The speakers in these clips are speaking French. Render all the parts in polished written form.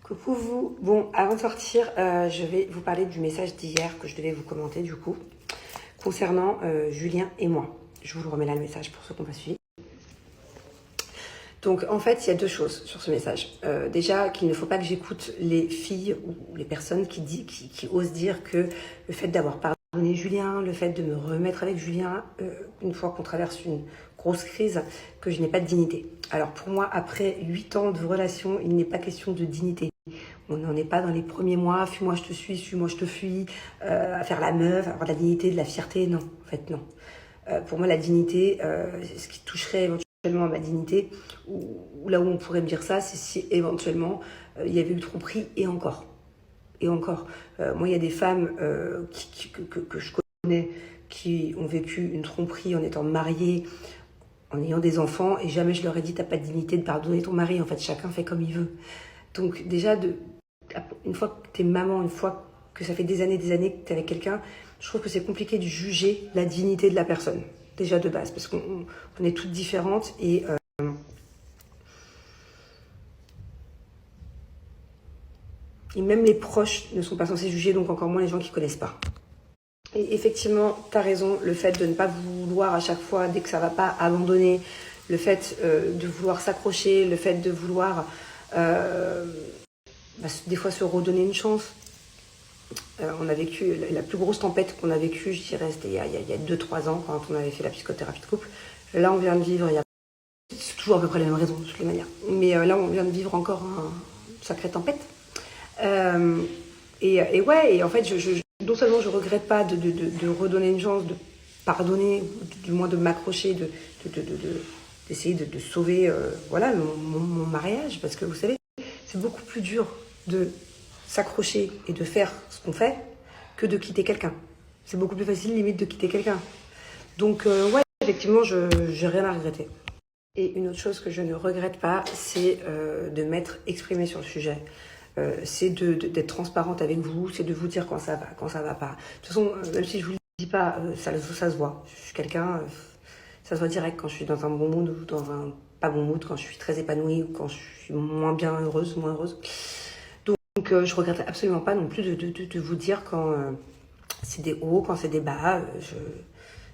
Coucou vous. Bon, avant de sortir, je vais vous parler du message d'hier que je devais vous commenter du coup, concernant Julien et moi. Je vous le remets là le message pour ceux qui n'ont pas suivi. Donc en fait, il y a deux choses sur ce message. Déjà, qu'il ne faut pas que j'écoute les filles ou les personnes qui osent dire que le fait d'avoir pardonné Julien, le fait de me remettre avec Julien, une fois qu'on traverse une grosse crise, que je n'ai pas de dignité. Alors pour moi, après 8 ans de relation, il n'est pas question de dignité. On n'en est pas dans les premiers mois, fuis-moi je te suis-moi je te fuis, à faire la meuf, avoir de la dignité, de la fierté, non, en fait non. Pour moi la dignité, ce qui toucherait éventuellement à ma dignité, ou là où on pourrait me dire ça, c'est si éventuellement il y avait eu tromperie et encore. Et encore. Moi il y a des femmes que je connais qui ont vécu une tromperie en étant mariées, en ayant des enfants, et jamais je leur ai dit t'as pas de dignité de pardonner ton mari, en fait chacun fait comme il veut. Donc déjà, une fois que t'es maman, une fois que ça fait des années que t'es avec quelqu'un, je trouve que c'est compliqué de juger la dignité de la personne, déjà de base, parce qu'on est toutes différentes et même les proches ne sont pas censés juger, donc encore moins les gens qui connaissent pas. Et effectivement, t'as raison, le fait de ne pas vouloir à chaque fois, dès que ça va pas, abandonner, le fait de vouloir s'accrocher, le fait de vouloir des fois se redonner une chance. On a vécu la plus grosse tempête qu'on a vécue, je dirais, c'était il y a 2-3 ans, quand on avait fait la psychothérapie de couple. Là, on vient de vivre, c'est toujours à peu près la même raison, de toutes les manières. Mais là, on vient de vivre encore une sacrée tempête. Et en fait, non seulement je regrette pas de redonner une chance, de pardonner, du moins de m'accrocher, d'essayer de sauver voilà, mon mariage, parce que vous savez, c'est beaucoup plus dur de s'accrocher et de faire ce qu'on fait que de quitter quelqu'un. C'est beaucoup plus facile limite de quitter quelqu'un. Donc ouais, effectivement, j'ai rien à regretter. Et une autre chose que je ne regrette pas, c'est de m'être exprimée sur le sujet. C'est d'être transparente avec vous, c'est de vous dire quand ça va, quand ça va pas. De toute façon, même si je vous le dis pas, ça se voit. Je suis quelqu'un, ça se voit direct quand je suis dans un bon mood ou dans un pas bon mood, quand je suis très épanouie ou quand je suis moins heureuse. Donc je regrette absolument pas non plus de vous dire quand c'est des hauts, quand c'est des bas.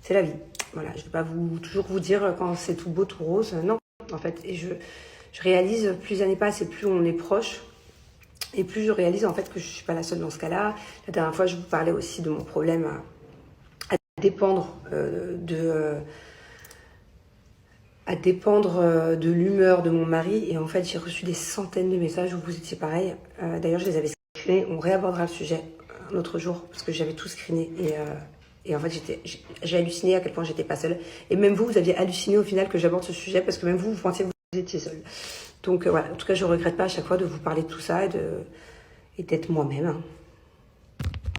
C'est la vie. Voilà, je ne vais pas toujours vous dire quand c'est tout beau, tout rose. Non, en fait. Et je réalise, plus les années passent et plus on est proche, et plus je réalise en fait que je ne suis pas la seule dans ce cas-là. La dernière fois, je vous parlais aussi de mon problème à dépendre de l'humeur de mon mari. Et en fait, j'ai reçu des centaines de messages où vous étiez pareil. D'ailleurs, je les avais screenés. On réabordera le sujet un autre jour parce que j'avais tout screené. Et en fait, j'ai halluciné à quel point j'étais pas seule. Et même vous aviez halluciné au final que j'aborde ce sujet parce que même vous pensiez que vous étiez seule. Donc voilà, en tout cas, je regrette pas à chaque fois de vous parler de tout ça et d'être moi-même.